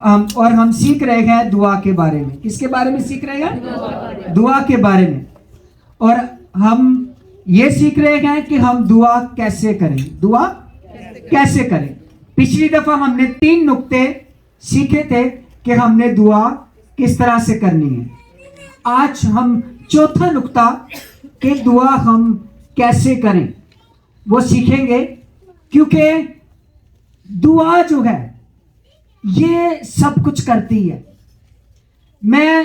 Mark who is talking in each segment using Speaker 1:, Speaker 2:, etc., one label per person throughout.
Speaker 1: اور ہم سیکھ رہے ہیں دعا کے بارے میں. کس کے بارے میں سیکھ رہے ہیں؟ دعا کے بارے میں. اور ہم یہ سیکھ رہے ہیں کہ ہم دعا کیسے کریں. دعا کیسے کریں. پچھلی دفعہ ہم نے 3 نقطے سیکھے تھے کہ ہم نے دعا کس طرح سے کرنی ہے. آج ہم چوتھا نقطہ کہ دعا ہم کیسے کریں وہ سیکھیں گے، کیونکہ دعا جو ہے یہ سب کچھ کرتی ہے. میں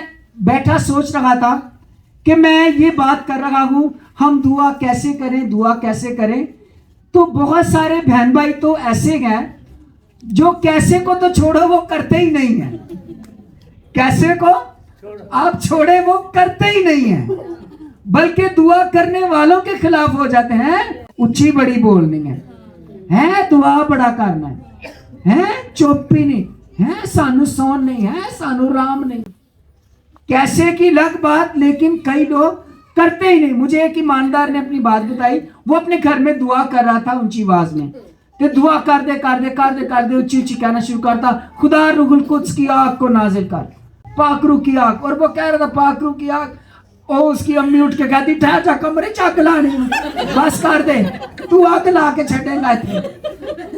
Speaker 1: بیٹھا سوچ رہا تھا کہ میں یہ بات کر رہا ہوں ہم دعا کیسے کریں، دعا کیسے کریں. تو بہت سارے بہن بھائی تو ایسے ہیں جو کیسے کو تو چھوڑو وہ کرتے ہی نہیں ہیں. کیسے کو آپ چھوڑے وہ کرتے ہی نہیں ہیں، بلکہ دعا کرنے والوں کے خلاف ہو جاتے ہیں. اچھی بڑی بولنی ہے دعا بڑا کرنا ہے چوپی نہیں ہے، سانو سون نہیں ہے، سانو رام نہیں. کیسے کی لگ بات، لیکن کئی لوگ کرتے ہی نہیں. مجھے ایک ایماندار نے اپنی بات بتائی. وہ اپنے گھر میں دعا کر رہا تھا اونچی آواز میں، کہ دعا کر دے اونچی اونچی کہنا شروع کرتا، خدا روح القدس کی آگ کو نازل کر، پاک روح کی آگ. اور وہ کہہ رہا تھا پاک روح کی آگ. اور اس کی امی اٹھ کے کہتی ٹھہر جا کمرے چاک لانی بس کر دے، تو آگ لا کے چھٹے گا تھے.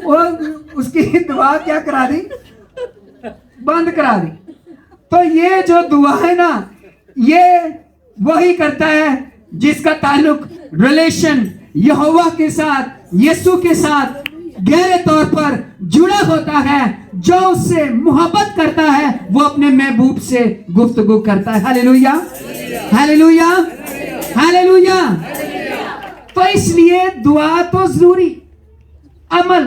Speaker 1: اور اس کی دعا کیا کرا دی، بند کرا دی. تو یہ جو دعا ہے نا، یہ وہی کرتا ہے جس کا تعلق ریلیشن یہوہ کے ساتھ، یسوع کے ساتھ گہرے طور پر جڑا ہوتا ہے. جو اس سے محبت کرتا ہے وہ اپنے محبوب سے گفتگو کرتا ہے. ہاللیلویا ہاللیلویا ہاللیلویا. تو اس لیے دعا تو ضروری، عمل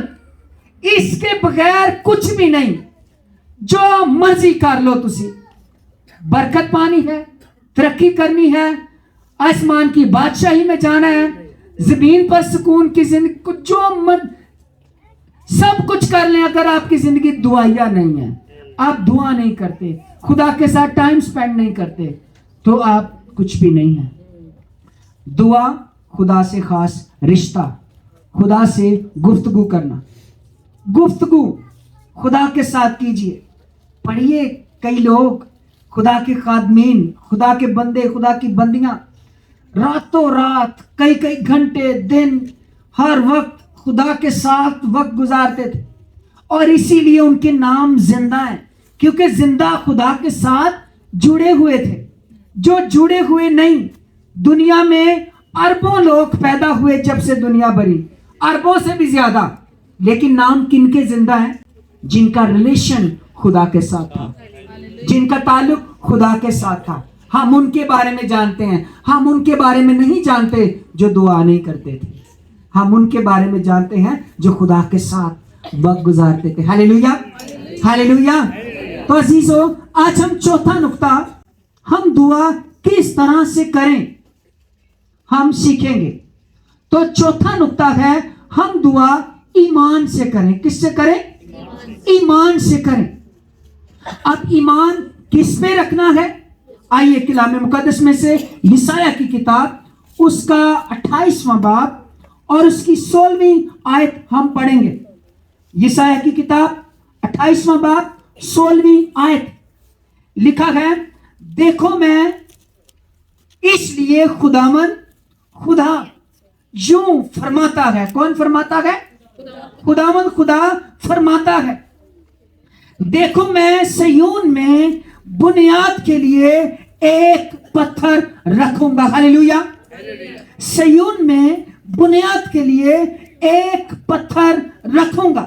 Speaker 1: اس کے بغیر کچھ بھی نہیں. جو مرضی کر لو تسی، برکت پانی ہے، ترقی کرنی ہے، آسمان کی بادشاہی میں جانا ہے، زمین پر سکون کی زندگی، جو سب کچھ کر لیں. اگر آپ کی زندگی دعائیا نہیں ہے، آپ دعا نہیں کرتے، خدا کے ساتھ ٹائم سپینڈ نہیں کرتے، تو آپ کچھ بھی نہیں ہیں. دعا خدا سے خاص رشتہ، خدا سے گفتگو کرنا. گفتگو خدا کے ساتھ کیجئے. پڑھیے کئی لوگ خدا کے خادمین، خدا کے بندے، خدا کی بندیاں راتوں رات کئی گھنٹے دن ہر وقت خدا کے ساتھ وقت گزارتے تھے. اور اسی لیے ان کے نام زندہ ہیں، کیونکہ زندہ خدا کے ساتھ جڑے ہوئے تھے. جو جڑے ہوئے نہیں، دنیا میں اربوں لوگ پیدا ہوئے جب سے دنیا بنی، اربوں سے بھی زیادہ. لیکن نام کن کے زندہ ہیں؟ جن کا ریلیشن خدا کے ساتھ تھا، جن کا تعلق خدا کے ساتھ تھا. ہم ان کے بارے میں جانتے ہیں. ہم ان کے بارے میں نہیں جانتے جو دعا نہیں کرتے تھے. ہم ان کے بارے میں جانتے ہیں جو خدا کے ساتھ وقت گزارتے تھے. ہاللیلویا ہاللیلویا. تو عزیزو، آج ہم چوتھا نقطہ ہم دعا کس طرح سے کریں ہم سیکھیں گے. تو چوتھا نقطہ ہے ہم دعا ایمان سے کریں. کس سے کریں؟ ایمان سے کریں. اب ایمان کس پہ رکھنا ہے؟ آئیے کلام مقدس میں سے یسایہ کی کتاب اس کا 28واں باب اور اس کی 16ویں آیت ہم پڑھیں گے. یسایہ کی کتاب 28واں باب 16ویں آیت لکھا ہے، دیکھو میں اس لیے خدا یوں فرماتا ہے. کون فرماتا ہے؟ خداوند خدا فرماتا ہے، دیکھو میں صیون میں بنیاد کے لیے ایک پتھر رکھوں گا. ہاللیلویا. صیون میں بنیاد کے لیے ایک پتھر رکھوں گا،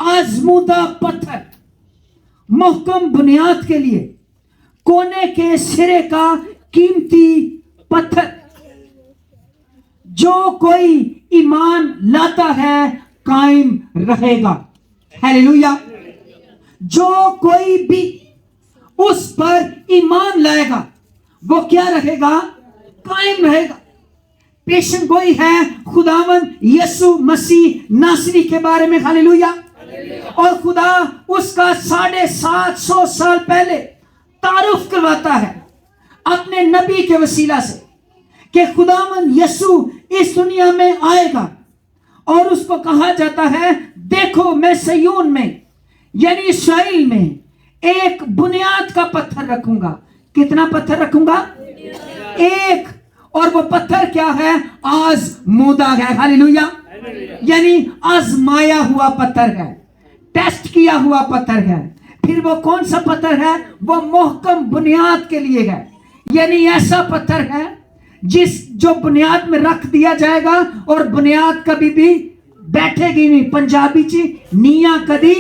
Speaker 1: آزمودہ پتھر، محکم بنیاد کے لیے، کونے کے سرے کا قیمتی پتھر. جو کوئی ایمان لاتا ہے قائم رہے گا. ہاللیلویا. جو کوئی بھی اس پر ایمان لائے گا وہ کیا رہے گا؟ قائم رہے گا. پیشن گوئی ہے خداوند یسوع مسیح ناصری کے بارے میں. ہاللیلویا. اور خدا اس کا 750 سال پہلے تعارف کرواتا ہے اپنے نبی کے وسیلہ سے کہ خداوند یسوع اس دنیا میں آئے گا. اور اس کو کہا جاتا ہے دیکھو میں صیون میں यानी इसराइल में एक बुनियाद का पत्थर रखूंगा। कितना पत्थर रखूंगा? एक। और वो पत्थर क्या है? आज़मूदा है। हालेलुया। यानी आजमाया हुआ पत्थर है, टेस्ट किया हुआ पत्थर है। फिर वो कौन सा पत्थर है? वो मोहकम बुनियाद के लिए है। यानी ऐसा पत्थर है जो बुनियाद में रख दिया जाएगा और बुनियाद कभी भी बैठेगी नहीं। पंजाबी ची नीया कभी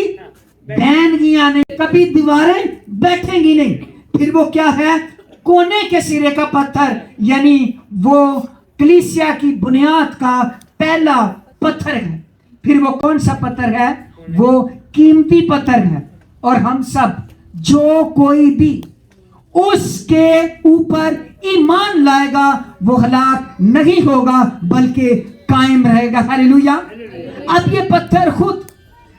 Speaker 1: बहनगियां नहीं, कभी दीवारें बैठेंगी नहीं। फिर वो क्या है? कोने के सिरे का पत्थर, यानी वो कलीसिया की बुनियाद का पहला पत्थर है। फिर वो कौन सा पत्थर है? वो कीमती पत्थर है। और हम सब, जो कोई भी उसके ऊपर ईमान लाएगा वो हलाक नहीं होगा बल्कि कायम रहेगा। हालेलुया। अब ये पत्थर खुद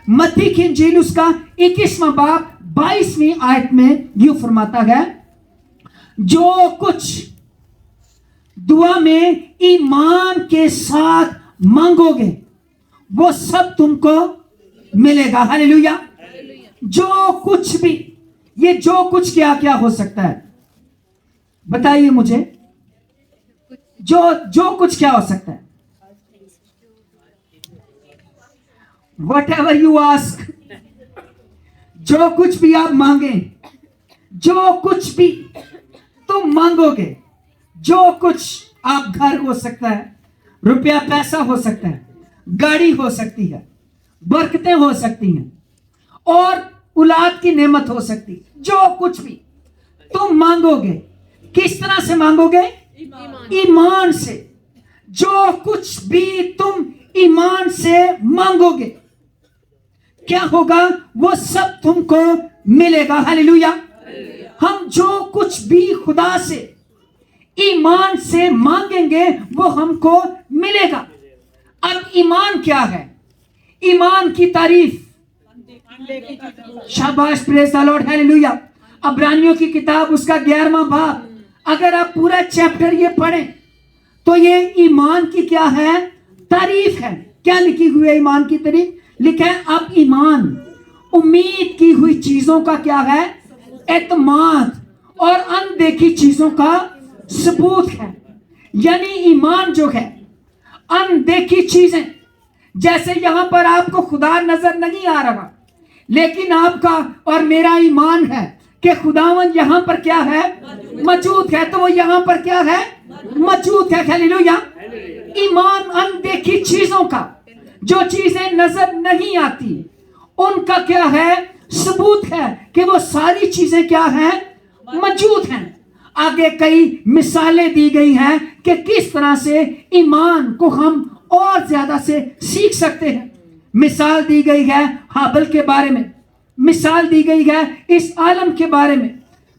Speaker 1: मत्ती की इंजील उसका 21वां बाब 22वीं आयत में यूं फरमाता है, जो कुछ दुआ में ईमान के साथ मांगोगे वो सब तुमको मिलेगा। हालेलुया। जो कुछ भी, ये जो कुछ क्या क्या हो सकता है? बताइए मुझे, जो कुछ क्या हो सकता है? Whatever you ask, जो कुछ भी आप मांगे, जो कुछ भी तुम मांगोगे, जो कुछ आप, घर हो सकता है, रुपया पैसा हो सकता है, गाड़ी हो सकती है, बरकतें हो सकती हैं, और औलाद की नेमत हो सकती है। जो कुछ भी तुम मांगोगे, किस तरह से मांगोगे? ईमान से। जो कुछ भी तुम ईमान से मांगोगे क्या होगा? वो सब तुमको मिलेगा। हालेलुया। हम जो कुछ भी खुदा से ईमान से मांगेंगे वो हमको मिलेगा। अब ईमान क्या है? ईमान की तारीफ, शाबाश, प्रेज द लॉर्ड, हालेलुया। इब्रानियों की किताब उसका 11वां बाब, अगर आप पूरा चैप्टर ये पढ़ें तो ये ईमान की क्या है? तारीफ है। क्या लिखी हुई है ईमान की तारीफ? लिखा है, अब ईमान उम्मीद की हुई चीजों का क्या है? एतमाद, और अनदेखी चीजों का सबूत है। यानी ईमान जो है, अनदेखी चीजें, जैसे यहां पर आपको खुदा नजर नहीं आ रहा, लेकिन आपका और मेरा ईमान है कि खुदावन यहां पर क्या है? मौजूद है। तो वो यहां पर क्या है? मौजूद है। हालेलुया। ईमान अनदेखी चीजों का, जो चीजें नजर नहीं आती, उनका क्या है? सबूत है कि वो सारी चीजें क्या हैं? मौजूद हैं। आगे कई मिसालें दी गई हैं कि किस तरह से ईमान को हम और ज्यादा से सीख सकते हैं। मिसाल दी गई है हाबिल के बारे में, मिसाल दी गई है इस आलम के बारे में।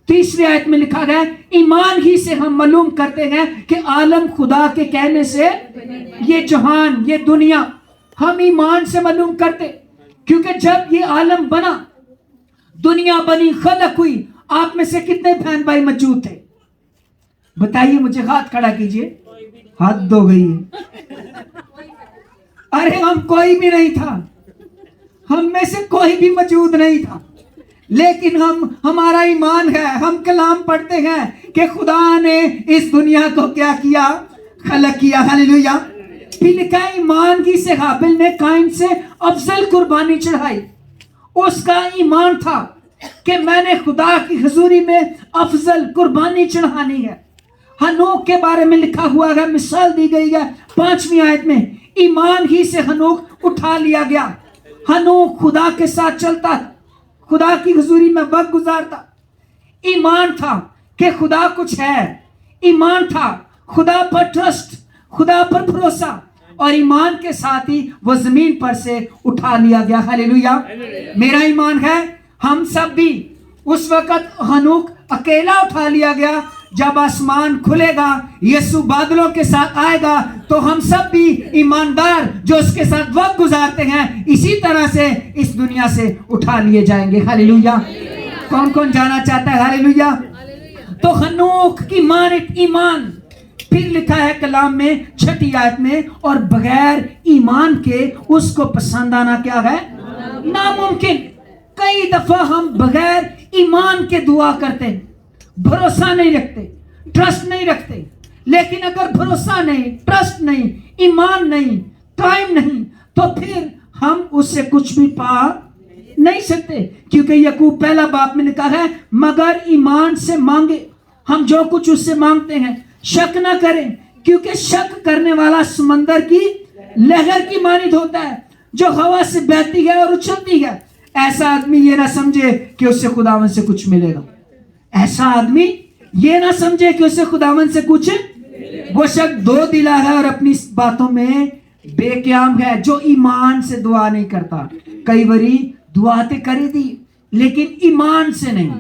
Speaker 1: 3री आयत में लिखा है, ईमान ही से हम मालूम करते हैं कि आलम खुदा के कहने से, ये जहान, ये दुनिया, हम ईमान से मालूम करते, क्योंकि जब ये आलम बना, दुनिया बनी, खलक हुई, आप में से कितने बहन भाई मौजूद थे? बताइए मुझे, हाथ खड़ा कीजिए। हाथ हो गई है। अरे हम कोई भी नहीं था, हम में से कोई भी मौजूद नहीं था, लेकिन हमारा ईमान है। हम कलाम पढ़ते हैं कि खुदा ने इस दुनिया को क्या किया? खलक किया। हालेलुया। फिर लिखा है, ईमान की से हाबिल ने काइन से अफजल कुर्बानी चढ़ाई। उसका ईमान था कि मैंने खुदा की हुजूरी में अफजल कुर्बानी चढ़ानी है। हनोक के बारे में लिखा हुआ है, मिसाल दी गई है 5वीं आयत में, ईमान ही से हनोक उठा लिया गया। हनोक खुदा के साथ चलता, खुदा की हुजूरी में वक्त गुजारता। ईमान था कि खुदा कुछ है, ईमान था खुदा पर ट्रस्ट, खुदा पर भरोसा, और ईमान के साथ ही वो जमीन पर से उठा लिया गया। हालेलुया। मेरा ईमान है, हम सब भी उस वक्त हनोक अकेला उठा लिया गया। जब आसमान खुलेगा, यीशु बादलों के साथ आएगा, तो हम सब भी ईमानदार जो उसके साथ वक्त गुजारते हैं, इसी तरह से इस दुनिया से उठा लिए जाएंगे। हालेलुया। कौन कौन जाना चाहता है? हालेलुया। तो हनोक की मानित ईमान, फिर लिखा है कलाम में 6ठी आयत में, और बगैर ईमान के उसको पसंद आना क्या है? नामुमकिन। कई दफा हम बगैर ईमान के दुआ करते हैं, भरोसा नहीं रखते, ट्रस्ट नहीं रखते। लेकिन अगर भरोसा नहीं, ट्रस्ट नहीं, ईमान नहीं, टाइम नहीं, तो फिर हम उससे कुछ भी पा नहीं सकते। क्योंकि याकूब पहला बाब में लिखा है, मगर ईमान से मांगे, हम जो कुछ उससे मांगते हैं शक ना करें, क्योंकि शक करने वाला समंदर की लहर की मानित होता है, जो हवा से बहती है और उछलती है। ऐसा आदमी ये ना समझे कि उससे खुदावन से कुछ मिलेगा। ऐसा आदमी ये ना समझे कि उससे खुदावन से कुछ, वो शख्स दो दिला है और अपनी बातों में बेक्याम है, जो ईमान से दुआ नहीं करता। कई बारी दुआ तो करी दी, लेकिन ईमान से नहीं,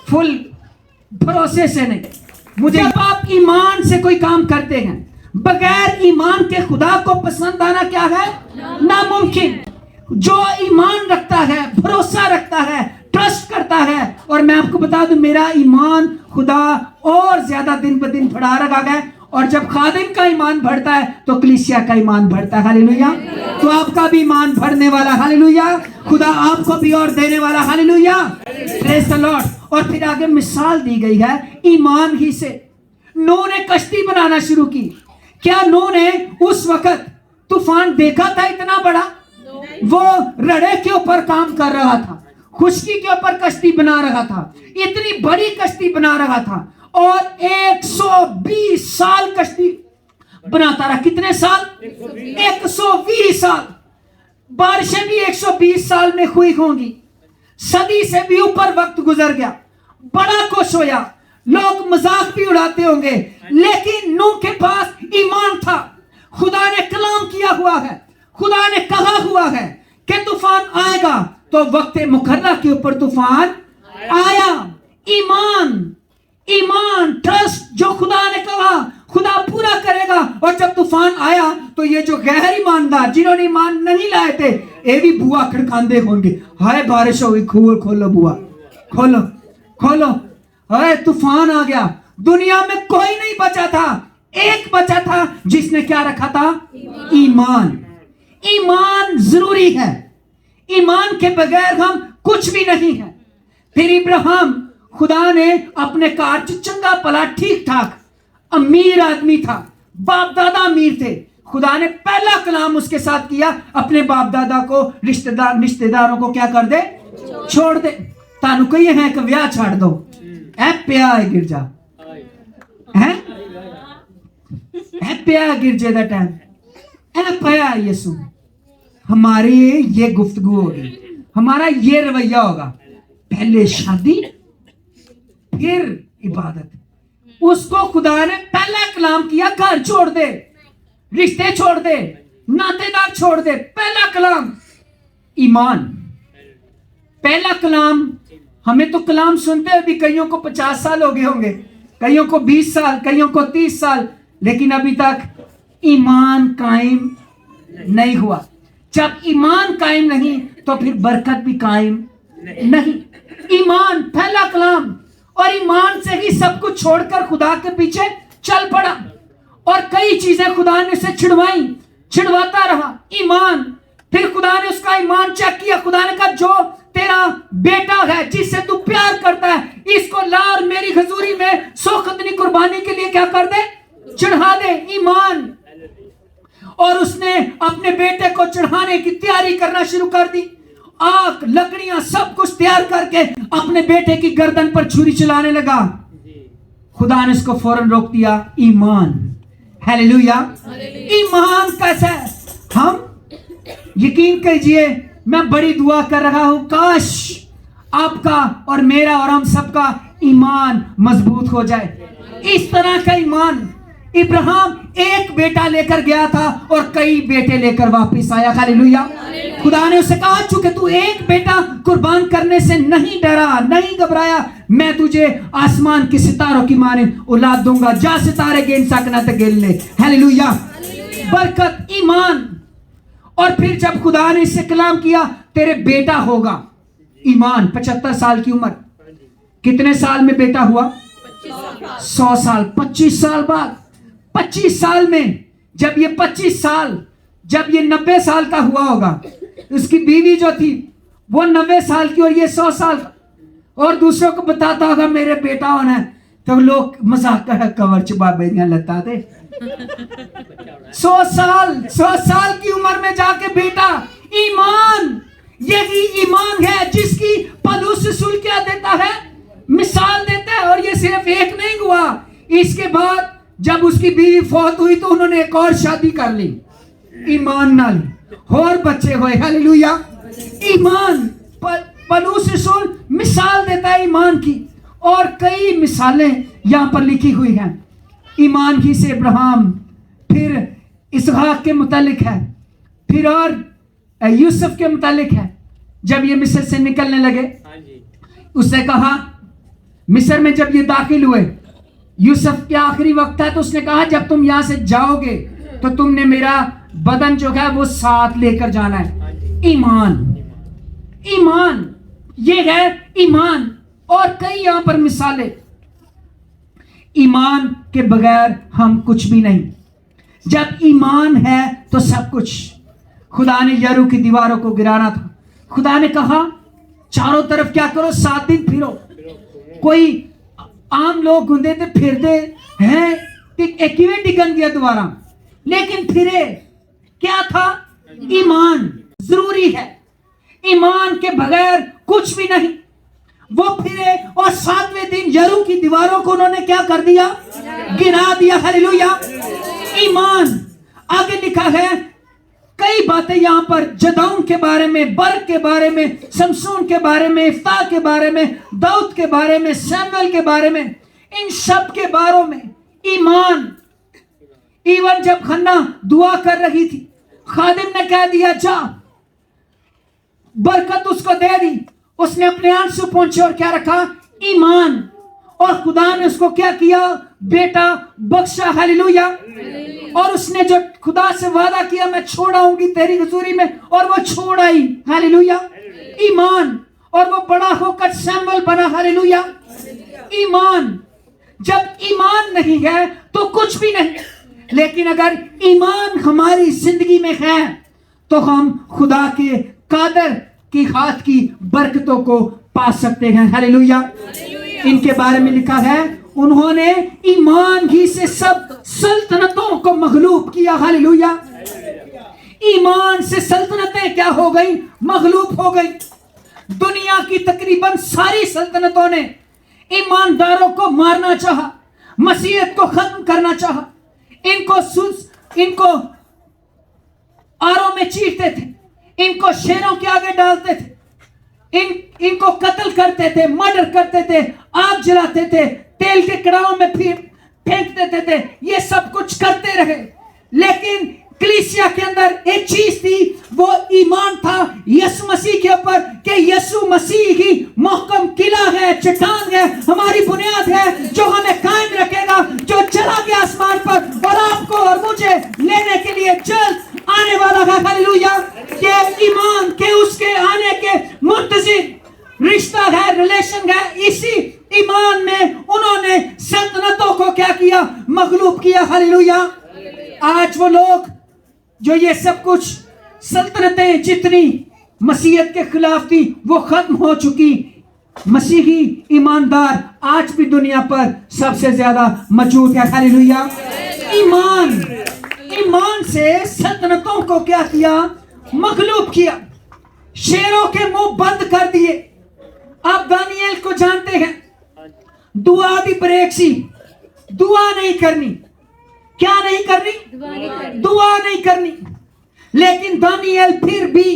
Speaker 1: फुल भरोसे से नहीं। मुझे जब आप ईमान से कोई काम करते हैं, बगैर ईमान के खुदा को पसंद आना क्या है? नामुमकिन। जो ईमान रखता है, भरोसा रखता है, ट्रस्ट करता है, और मैं आपको बता दूं, मेरा ईमान खुदा और ज्यादा दिन ब दिन बढ़ा रखा है। और जब खादिम का ईमान बढ़ता है तो कलीसिया का ईमान बढ़ता है। हालेलुया। तो आपका भी ईमान बढ़ने वाला, हालेलुया। खुदा आपको भी और देने वाला, हालेलुया। Praise the Lord. और फिर आगे मिसाल दी गई है ईमान ही से। नूह ने कश्ती बनाना शुरू की। क्या नूह ने उस वक्त तूफान देखा था इतना बड़ा? वो रड़े के ऊपर काम कर रहा था, खुशकी के ऊपर कश्ती बना रहा था, इतनी बड़ी कश्ती बना रहा था, और 120 साल कश्ती बनाता रहा। कितने साल? 120 साल। बारिशें भी 120 साल में हुई होंगी। सदी से भी ऊपर वक्त गुजर गया, बड़ा खुश होया, लोग मजाक भी उड़ाते होंगे, लेकिन नूह के पास ईमान था। खुदा ने कलाम किया हुआ है, खुदा ने कहा हुआ है कि तूफान आएगा, तो वक्त मुकर्रर के ऊपर तूफान आया। ईमान, ईमान, ट्रस्ट, जो खुदा ने कहा खुदा पूरा करेगा। और जब तूफान आया तो ये जो गैर ईमानदार, जिन्होंने ईमान नहीं लाए थे, ये भी बुआ खड़कांदे होंगे, हाय बारिश हो गई, खोलो बुआ, खोलो खोलो, हाय तूफान आ गया। दुनिया में कोई नहीं बचा था, एक बचा था जिसने क्या रखा था? ईमान। ईमान जरूरी है, ईमान के बगैर हम कुछ भी नहीं है। फिर इब्राहिम, खुदा ने अपने कार चंगा पला, ठीक ठाक अमीर आदमी था, बाप दादा अमीर थे। खुदा ने पहला कलाम उसके साथ किया, अपने बाप दादा को, रिश्तेदारों को क्या कर दे? छोड़ दे। तानू कही है कि ब्याह छाड़ दो, ऐ पिया है गिरजा, है पिया है गिरजे दा टाइम, ऐ पिया यीशु। हमारी ये गुफ्तगू होगी, हमारा ये रवैया होगा, पहले शादी फिर इबादत। उसको खुदा ने पहला कलाम किया, घर छोड़ दे, रिश्ते छोड़ दे, नातेदार छोड़ दे। पहला कलाम ईमान, पहला कलाम। हमें तो कलाम सुनते हैं, अभी कईयों को 50 साल हो गए होंगे, कईयों को 20 साल, कईयों को 30 साल, लेकिन अभी तक ईमान कायम नहीं हुआ। जब ईमान कायम नहीं तो फिर बरकत भी कायम नहीं। ईमान पहला कलाम, और ईमान से ही सब कुछ छोड़कर खुदा के पीछे चल पड़ा, और कई चीजें खुदा ने उसे छिड़वाता रहा। ईमान, फिर खुदा ने उसका ईमान चेक किया। खुदा ने कहा, जो तेरा बेटा है, जिससे तू प्यार करता है, इसको ला और मेरी हजूरी में सोखतनी कुर्बानी के लिए क्या कर दे? चढ़ा दे। ईमान। और उसने अपने बेटे को चढ़ाने की तैयारी करना शुरू कर दी। आग, लकड़ियां, सब कुछ तैयार करके अपने बेटे की गर्दन पर छुरी चलाने लगा। खुदा ने उसको फौरन रोक दिया। ईमान। हालेलुया। ईमान कैसा है? हम यकीन कीजिए, मैं बड़ी दुआ कर रहा हूं, काश आपका और मेरा और हम सबका ईमान मजबूत हो जाए। इस तरह का ईमान। इब्राहिम एक बेटा लेकर गया था और कई बेटे लेकर वापस आया। हालेलुया। खुदा ने उसे कहा, चूंकि तू एक बेटा कुर्बान करने से नहीं डरा, नहीं घबराया, मैं तुझे आसमान के सितारों की माने औलाद दूंगा। जा सितारे गिन सकना तो गिन ले। हालेलुया। बरकत, ईमान। और फिर जब खुदा ने इससे कलाम किया, तेरे बेटा होगा। ईमान। 75 साल की उम्र, कितने साल में बेटा हुआ? 100 साल। 25 साल बाद, 25 साल में, जब ये 25 साल, जब ये 90 साल का हुआ होगा, उसकी बीवी जो थी वो 90 साल की और ये 100 साल का, और दूसरों को बताता होगा मेरे बेटा होना है, तो लोग मजाक कर कवर च बाबे दियां लत्तां ते 100 साल की उम्र में जाके बेटा, ईमान, यही ईमान है जिसकी पौलुस रसूल क्या देता है, मिसाल देता है। और ये सिर्फ एक नहीं हुआ, इसके बाद जब उसकी बीवी फौत हुई तो उन्होंने एक और शादी कर ली, ईमान नाल, और बच्चे हुए, हालेलुया। ईमान, पौलुस रसूल मिसाल देता है ईमान की, और कई मिसालें यहाँ पर लिखी हुई हैं ईमान की से। अब्राहम, फिर इसहाक के मुतालिक है, फिर और यूसुफ के मुतालिक है। जब ये मिस्र से निकलने लगे, उसने कहा, मिस्र में जब ये दाखिल हुए, यूसुफ के आखिरी वक्त है, तो उसने कहा जब तुम यहाँ से जाओगे तो तुमने मेरा बदन जो है वो साथ लेकर जाना है। ईमान, ईमान, ये है ईमान। और कई यहाँ पर मिसालें, ईमान के बगैर हम कुछ भी नहीं, जब ईमान है तो सब कुछ। खुदा ने यरू की दीवारों को गिराना था, खुदा ने कहा चारों तरफ क्या करो, 7 दिन फिरो। कोई आम लोग होंगे तो फिरते हैं, एक ही टिकन गया दोबारा, लेकिन फिरे क्या था, ईमान जरूरी है, ईमान के बगैर कुछ भी नहीं। वो फिरे और 7वें दिन यरू की दीवारों को उन्होंने क्या कर दिया, गिरा दिया, हालेलुया। ईमान। आगे लिखा है कई बातें यहाँ पर, जदौन के बारे में, बर्क के बारे में, शमसून के बारे में, इफ्ता के बारे में, दाऊद के बारे में, शमूएल के बारे में, इन सब के बारे में ईमान। इवन जब हन्ना दुआ कर रही थी, खादिम ने कह दिया जा, बरकत उसको दे दी, उसने अपने आंसू पहुंचे और क्या रखा, ईमान। और खुदा ने उसको क्या किया, बेटा बख्शा, हालेलुया। और उसने जो खुदा से वादा किया, मैं छोड़ आऊंगी तेरी हजूरी में, और वो छोड़ आई, हालेलुया। ईमान। और वो बड़ा होकर शमूएल बना, हालेलुया। ईमान। जब ईमान नहीं है तो कुछ भी नहीं, लेकिन अगर ईमान हमारी जिंदगी में है तो हम खुदा के कादर की हाथ की बरकतों को पा सकते हैं, हालेलुया। इनके बारे में लिखा है, उन्होंने ईमान ही से सब सल्तनतों को मगलूब किया, हालेलुया। ईमान से सल्तनतें क्या हो गई, मगलूब हो गई। दुनिया की तकरीबन सारी सल्तनतों ने ईमानदारों को मारना चाहा, मसीहत को खत्म करना चाहा, इनको आरों में चीरते थे, इनको शेरों के आगे डालते थे, इनको कत्ल करते थे, मर्डर करते थे, आग जलाते थे, तेल के कड़ाहों में फेंक देते थे, ये सब कुछ करते रहे। लेकिन कलीसिया के अंदर एक चीज थी, वो ईमान था यीशु मसीह के ऊपर, कि यीशु मसीह ही महकम किला है, चट्टान है, हमारी बुनियाद है, जो हमें कायम रखेगा, जो चला गया आसमान पर और आपको और मुझे लेने के लिए जल्द आने वाला है, हालेलुया। ये ईमान के उसके आने के मुंतज़िर रिश्ता है, रिलेशन है। इसी ईमान में उन्होंने सल्तनतों को क्या किया, मगलूब किया, हालेलुया। आज वो लोग जो ये सब कुछ सल्तनतें जितनी मसीहत के खिलाफ थी वो खत्म हो चुकी। मसीही ईमानदार आज भी दुनिया पर सबसे ज्यादा मौजूद है, हालेलुया। ईमान से सल्तनतों को क्या किया, मगलूब किया, शेरों के मुंह बंद कर दिए। आप दानियल को जानते हैं, दुआ दी ब्रेक सी, दुआ नहीं करनी, क्या नहीं करनी, दुआ नहीं करनी। लेकिन दानियल फिर भी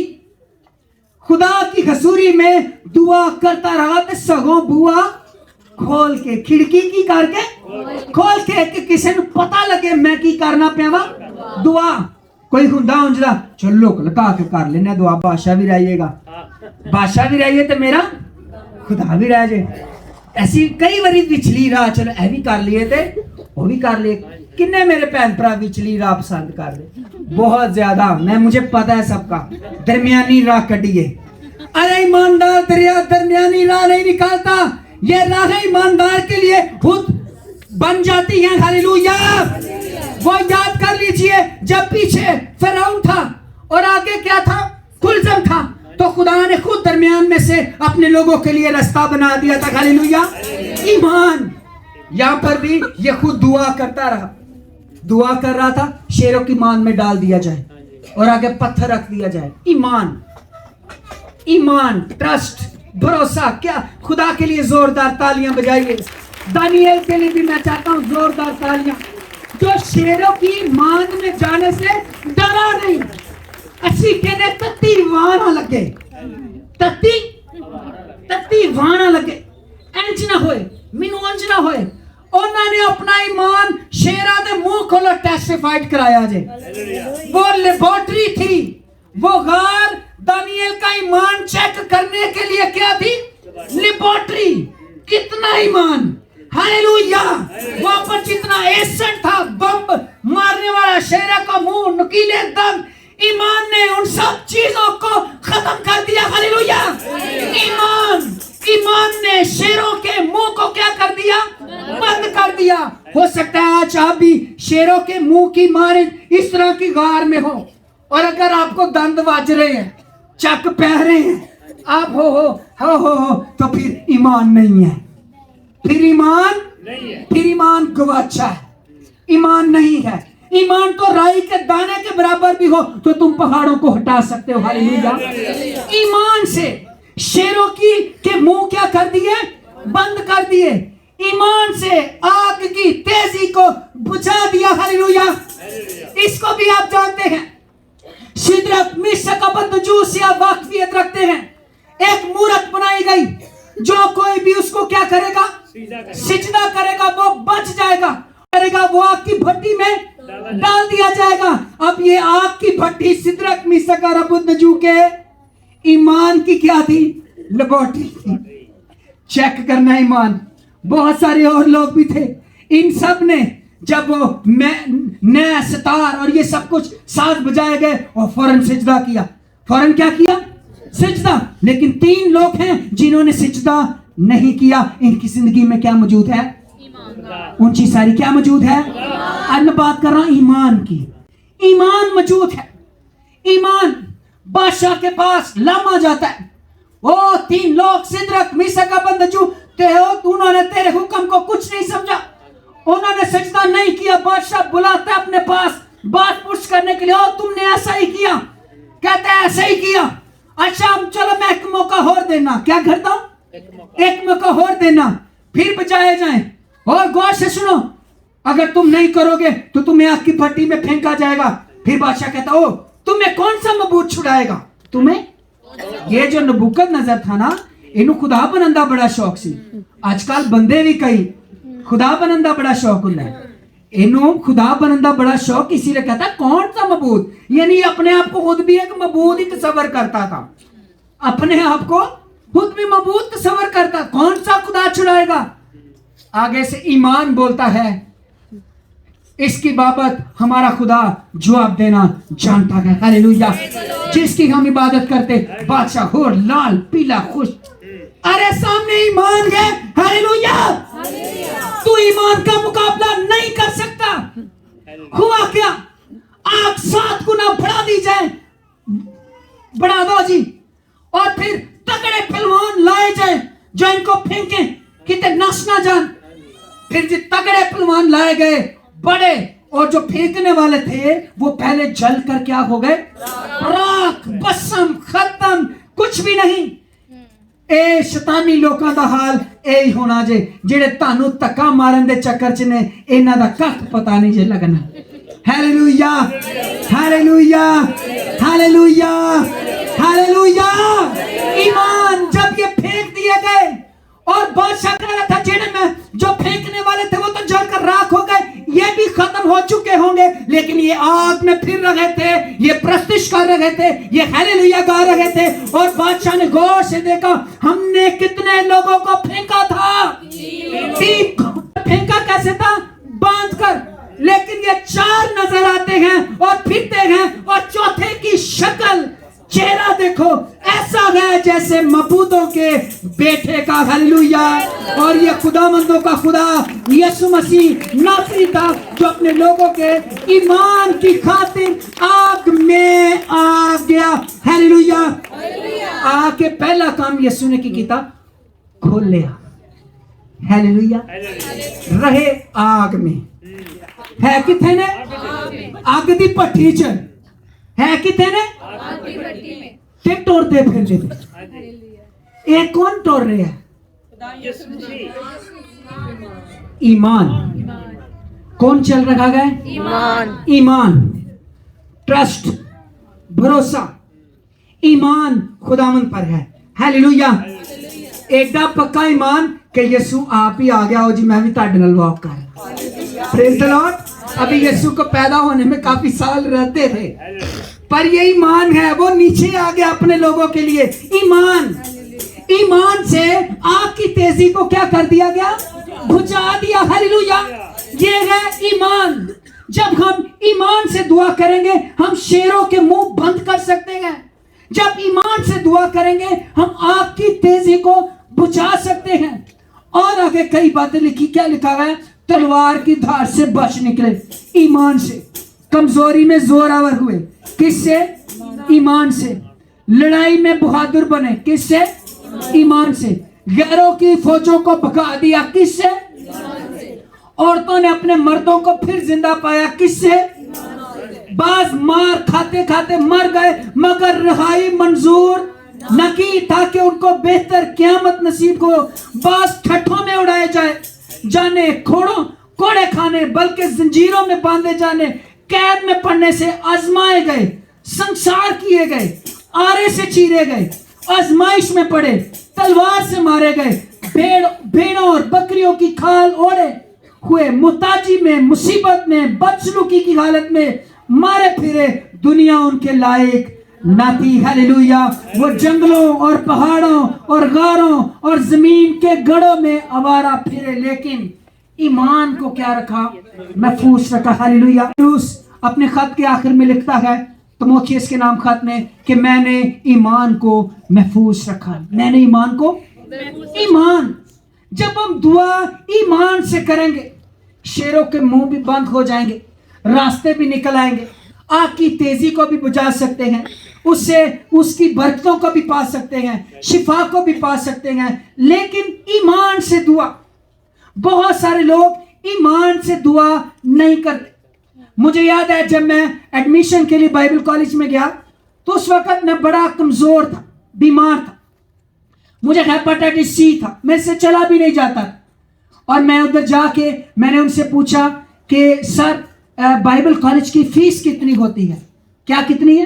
Speaker 1: खुदा की हजूरी में दुआ करता रहा, तो सगों बुआ खोल के, खिड़की की करके खोल के, कि किसी को पता लगे मैं की करना पिया दुआ। कोई हुंदा उंजदा चलो लगा के कर लेना दुआ, बादशाह भी रहिएगा, बादशाह भी रहिए तो मेरा खुदा भी रह जाए। ऐसी कई बारी विचली राह, चलो ऐ भी कर लिए थे वो भी कर लिए। किन्ने मेरे भैन भरा विचली राह पसंद कर ले, बहुत ज्यादा, मैं मुझे पता है सबका। दरमियानी राह कटिए, अरे ईमानदार दरमियानी राह नहीं निकालता, ये राह ईमानदार के लिए खुद बन जाती है, हालेलुया। वो याद कर लीजिए, जब पीछे फिरौन था और आगे क्या था, कुलजम था, तो खुदा ने खुद दरमियान में से अपने लोगों के लिए रास्ता बना दिया था। हालेलुया। ईमान, यहां पर भी ये खुद दुआ करता रहा, दुआ कर रहा था शेरों की मान में डाल दिया जाए और आगे पत्थर रख दिया जाए। ईमान, ईमान, ट्रस्ट, भरोसा। क्या खुदा के लिए जोरदार तालियां बजाइए। दानिएल के लिए भी मैं चाहता हूं जोरदार तालियां, जो शेरों की मान में जाने से डरा नहीं। असी कहने तत्ती वाना लगे, तत्ती वाना लगे, इंज ना होए, मैनू इंज ना होए। उन्होंने अपना ईमान शेरा दे मुंह खोलो टेस्टिफाइड कराया जे। वो लेबोरेटरी थी, वो गार दानिएल का ईमान चेक करने के लिए क्या थी? लेबोरेटरी। कितना ईमान, हालेलुया। वहां पर जितना एसिड था, बम मारने वाला, शेरा का मुंह, नुकीले दंत, ईमान ने उन सब चीजों को खत्म कर दिया। हालेलुया। ईमान ने शेरों के मुंह को क्या कर दिया? बंद कर दिया। हो सकता है आज आप भी शेरों के मुंह की मारे इस तरह की गार में हो, और अगर आपको दंद बज रहे हैं, चक पह रहे हैं, आप हो तो फिर ईमान नहीं है, फिर ईमान गवाचा है, ईमान नहीं है। ईमान तो राई के दाने के बराबर भी हो तो तुम पहाड़ों को हटा सकते हो। हालेलुया। ईमान से शेरों के मुंह क्या कर दिए? बंद कर दिए। ईमान से आग की तेजी को बुझा दिया। हालेलुया। इसको भी आप जानते हैं। सिदरक, मिशक, अबदनगो से आप वाकफियत रखते हैं। एक मूरत बनाई गई, जो कोई भी उसको क्या करेगा? सिजदा करेगा, वो बच जाएगा, करेगा वो आग की भट्टी में डाल दिया जाएगा। अब ये आग की भट्टी सिदरक, मिशक और अबदनगो के ईमान की क्या थी? लेबोरेटरी थी, चेक करना ईमान। बहुत सारे और लोग भी थे। इन सब ने जब वो नया सितार और ये सब कुछ साज बजाए गए और फौरन सिजदा किया। फौरन क्या किया? सिजदा। लेकिन 3 लोग हैं जिन्होंने सिजदा नहीं किया। इनकी जिंदगी में क्या मौजूद है? ऊंची सारी क्या मौजूद है? आज मैं बात कर रहा हूं ईमान की। ईमान मौजूद है। ईमान बादशाह के पास लामा जाता है। वो 3 लोग सिदरक, मिशक, अबदनगो, उन्होंने तेरे हुक्म को कुछ नहीं समझा, उन्होंने सजदा नहीं किया। बादशाह बुलाता है अपने पास बात पूछ करने के लिए, ओ तुमने ऐसा ही किया? कहते हैं ऐसा ही किया। अच्छा चलो मैं एक मौका और देना। क्या करता हूं? एक मौका और देना, फिर बचाए जाए। और गौर से सुनो, अगर तुम नहीं करोगे तो तुम्हें आग की भट्टी में फेंका जाएगा। फिर बादशाह कहता, ओ तुम्हें कौन सा मबूद छुड़ाएगा? तुम्हें ये जो नबूकदनजर था ना, इन्हों खुदा बनन दा बड़ा शौक सी। आजकल बंदे भी कई खुदा बनन दा बड़ा शौक होता है। इन्हों खुदा बनन दा बड़ा शौक, इसीलिए कहता कौन सा मबूद, यानी अपने आप को खुद भी एक मबूद ही तस्वर करता था। अपने आप को खुद भी मबूद तस्वर करता। कौन सा खुदा छुड़ाएगा? आगे से ईमान बोलता है, इसकी बाबत हमारा खुदा जवाब देना जानता है। हालेलुया। जिसकी हम इबादत करते, बादशाह हो लाल पीला खुश। अरे सामने ईमान है। हालेलुया। तू ईमान का मुकाबला नहीं कर सकता। हुआ क्या? आग 7 गुना बढ़ा दी जाए, बढ़ा दो जी, और फिर तगड़े पहलवान लाए जाए जो इनको फेंके कितने नस ना जान। फिर जो तगड़े पहलवान लाए गए बड़े, और जो फेंकने वाले थे वो पहले जल कर क्या हो गए? राख, भस्म, खत्म, कुछ भी नहीं। ए शैतानी लोकां दा हाल यही होना जे, जेड़े तानू धक्का मारन दे चक्कर च ने इन्हां दा कख पता नहीं जे लगना। Hallelujah, hallelujah, hallelujah, hallelujah. ईमान जब ये फेंक दिए गए, और बादशाह कह रहा था जेड़े में जो फेंकने वाले थे वो तो जलकर राख हो गए, ये भी खत्म हो चुके होंगे, लेकिन ये आग में फिर रहे थे, ये प्रस्तिश कर रहे थे, ये हालेलुया गा रहे थे। और बादशाह ने गौर से देखा, हमने कितने लोगों को फेंका था? 3 को फेंका। कैसे था? बांध कर। लेकिन ये 4 नजर आते हैं और फिरते हैं, और चौथे की शक्ल, चेहरा देखो, ऐसा है जैसे मबूदों के बेटे का। हालेलुया। और ये खुदावंदों का खुदा यीशु मसीह नासरी था, जो अपने लोगों के ईमान की खातिर आग में आ गया। हालेलुया। आके पहला काम यीशु ने की कीता, खोल लिया। हालेलुया। रहे आग में, है किथे ने? अग दी भट्ठी च है किथे ने? ते टुरदे फिरदे पे। ये कौन टुर रहा है? ईमान। कौन चल रखा है? ईमान, ट्रस्ट, भरोसा, ईमान खुदावंद पर है। हालेलुया। एडा पक्का ईमान कि यीशु आप ही आ गया हो जी, मैं भी ताड़े नाल वॉक कर। Praise the Lord. अभी यीशु को पैदा होने में काफी साल रहते थे, पर ये ईमान है, वो नीचे आ गया अपने लोगों के लिए। ईमान, ईमान से आग की तेजी को क्या कर दिया गया? बुझा दिया। हालेलुया। ये है ईमान। जब हम ईमान से दुआ करेंगे, हम शेरों के मुंह बंद कर सकते हैं। जब ईमान से दुआ करेंगे, हम आग की तेजी को बुझा सकते हैं। और आगे कई बातें लिखी, क्या लिखा हुआ है? तलवार की धार से बच निकले ईमान से, कमजोरी में जोरावर हुए किससे? ईमान से। लड़ाई में बहादुर बने किससे? ईमान से। गैरों की फौजों को भगा दिया किससे? औरतों ने अपने मर्दों को फिर जिंदा पाया किससे? बाज मार खाते खाते मर गए, मगर रिहाई मंजूर न की, ताकि उनको बेहतर क़यामत नसीब हो। बाज ठट्ठों में उड़ाए जाए जाने, कोड़े खाने, बल्कि जंजीरों में बांधे जाने, कैद में पड़ने से आजमाए गए, संसार किए गए, आरे से चीरे गए, आजमाइश में पड़े, तलवार से मारे गए, भेड़ों और बकरियों की खाल ओढ़े हुए, मुताजी में, मुसीबत में, बदसलूकी की हालत में मारे फिरे, दुनिया उनके लायक ना थी। हालेलुया। वो जंगलों और पहाड़ों और गारों और जमीन के गढ़ों में आवारा फिरे, लेकिन ईमान को क्या रखा? महफूज रखा। हालेलुया। अपने खत के आखिर में लिखता है, तीमुथियुस के नाम खत में, कि मैंने ईमान को महफूज रखा। मैंने ईमान को, ईमान, जब हम दुआ ईमान से करेंगे, शेरों के मुंह भी बंद हो जाएंगे, रास्ते भी निकल आएंगे, आग की तेजी को भी बुझा सकते हैं, उससे उसकी बरकतों को भी पा सकते हैं, शिफा को भी पा सकते हैं। लेकिन ईमान से दुआ, बहुत सारे लोग ईमान से दुआ नहीं करते। मुझे याद है जब मैं एडमिशन के लिए बाइबल कॉलेज में गया, तो उस वक्त मैं बड़ा कमजोर था, बीमार था, मुझे हेपेटाइटिस सी था, मेरे से चला भी नहीं जाता। और मैं उधर जाके मैंने उनसे पूछा कि सर बाइबल कॉलेज की फीस कितनी होती है? क्या कितनी है?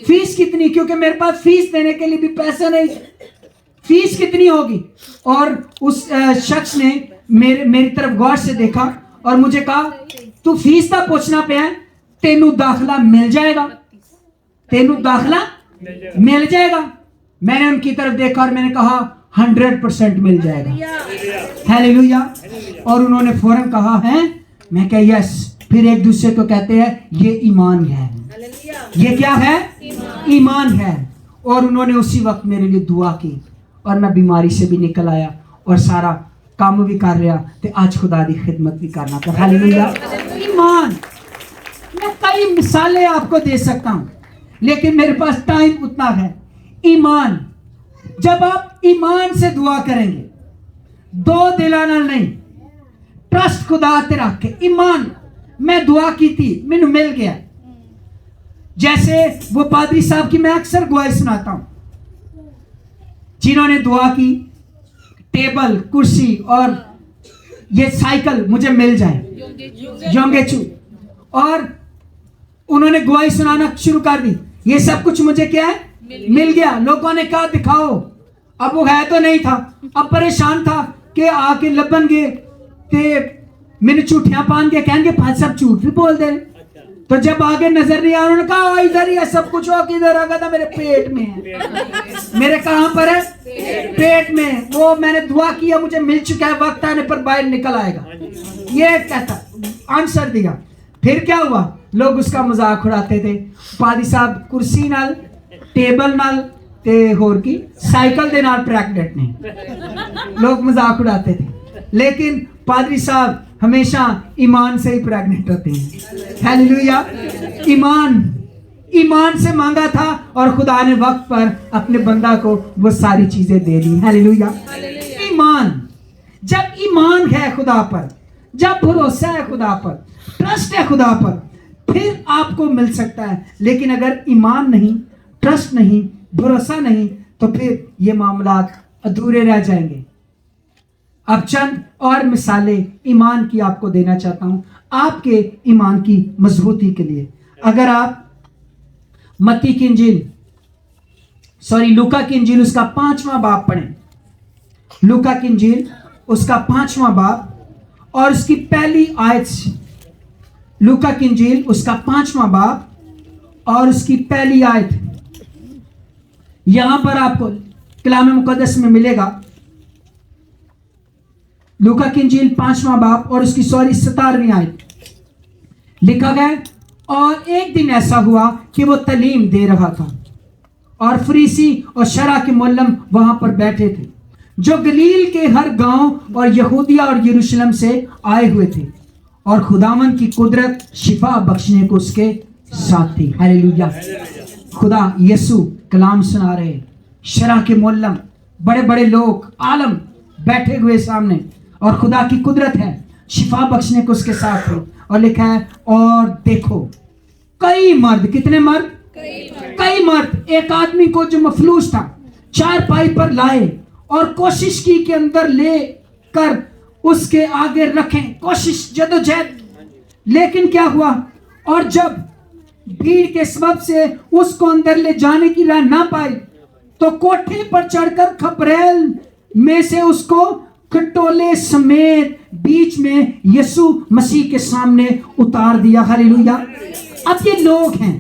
Speaker 1: फीस कितनी? क्योंकि मेरे पास फीस देने के लिए भी पैसे नहीं, फीस कितनी होगी? और उस शख्स ने मेरी तरफ गौर से देखा और मुझे कहा, तू फीस का पूछना पे है, तेनू दाखला मिल जाएगा, तेनू दाखला मिल जाएगा। मैंने उनकी तरफ देखा और मैंने कहा 100% मिल जाएगा। हालेलुया। और उन्होंने फौरन कहा है, मैं कहा यस। फिर एक दूसरे को कहते हैं ये ईमान है, ये क्या है? ईमान है। और उन्होंने उसी वक्त मेरे लिए दुआ की और मैं बीमारी से भी निकल आया और सारा काम भी कर रहा, तो आज खुदा दी खिदमत भी करना था। हालेलुया। ईमान, मैं कई मिसालें आपको दे सकता हूं, लेकिन मेरे पास टाइम उतना है। ईमान, जब आप ईमान से दुआ करेंगे, दो दिलाना नहीं, ट्रस्ट खुदा ते रख के। ईमान, मैं दुआ की थी, मैंने मिल गया। जैसे वो पादरी साहब की मैं अक्सर गवाही सुनाता हूं, जिन्होंने दुआ की टेबल, कुर्सी और ये साइकिल मुझे मिल जाए, योंगेचू, और उन्होंने गवाही सुनाना शुरू कर दी। ये सब कुछ मुझे क्या है? मिल गया। लोगों ने कहा दिखाओ, अब वो है तो नहीं था, अब परेशान था कि आके लबनगे ते मैंने झूठियां पान के कहेंगे भाई सब झूठ भी बोल दे। तो जब आगे नजर नहीं आया, उन्होंने कहा इधर ही है सब कुछ। हो किधर आ गया था? मेरे पेट में है। मेरे कहां पर है? पेट में। वो मैंने दुआ किया, मुझे मिल चुका है, वक्त आने पर बाहर निकल आएगा। ये कहता आंसर दिया। फिर क्या हुआ? लोग उसका मजाक उड़ाते थे। पादी साहब कुर्सी नाल, टेबल नाल ते होर की साइकिल दे नाल प्रेग्नेंट ने, लोग मजाक उड़ाते थे। लेकिन पादरी साहब हमेशा ईमान से ही प्रेग्नेंट होते हैं। हालेलुया। ईमान, ایمان سے مانگا تھا اور خدا نے وقت پر اپنے بندہ کو وہ ساری چیزیں دے دی. ہاللیلویا. ایمان، جب ایمان ہے خدا پر، جب بھروسہ ہے خدا پر، ٹرسٹ ہے خدا پر، پھر آپ کو مل سکتا ہے. لیکن اگر ایمان نہیں، ٹرسٹ نہیں، بھروسہ نہیں، تو پھر یہ معاملات ادھورے رہ جائیں گے. اب چند اور مثالیں ایمان کی آپ کو دینا چاہتا ہوں آپ کے ایمان کی مضبوطی کے لیے. اگر آپ متی کی انجیل لوکا کی انجیل اس کا 5واں باب پڑھیں، لوکا کی انجیل اس کا 5واں باب اور اس کی پہلی آیت سے، لوکا کی انجیل اس کا 5واں باب اور اس کی پہلی آیت، یہاں پر آپ کو کلام مقدس میں ملے گا. لوکا کی انجیل 5واں باب اور اس کی 17ویں آیت لکھا گیا، اور ایک دن ایسا ہوا کہ وہ تعلیم دے رہا تھا اور فریسی اور شرع کے معلم وہاں پر بیٹھے تھے جو گلیل کے ہر گاؤں اور یہودیہ اور یروشلم سے آئے ہوئے تھے، اور خداوند کی قدرت شفا بخشنے کو اس کے ساتھ تھی. ہاللیلویا. خدا یسوع کلام سنا رہے، شرع کے معلم، بڑے بڑے لوگ، عالم بیٹھے ہوئے سامنے، اور خدا کی قدرت ہے شفا بخشنے کو اس کے ساتھ تھی. اور لکھا ہے، اور دیکھو کئی مرد، کتنے مرد؟ کئی مرد ایک آدمی کو جو مفلوج تھا چارپائی پر لائے اور کوشش کی کہ اندر لے کر اس کے آگے رکھیں، کوشش جدوجہد. لیکن کیا ہوا؟ اور جب بھیڑ کے سبب سے اس کو اندر لے جانے کی راہ نہ پائی تو کوٹھے پر چڑھ کر کھپریل میں سے اس کو کٹولے سمیت بیچ میں یسوع مسیح کے سامنے اتار دیا. ہاللیلویا. اب یہ لوگ ہیں،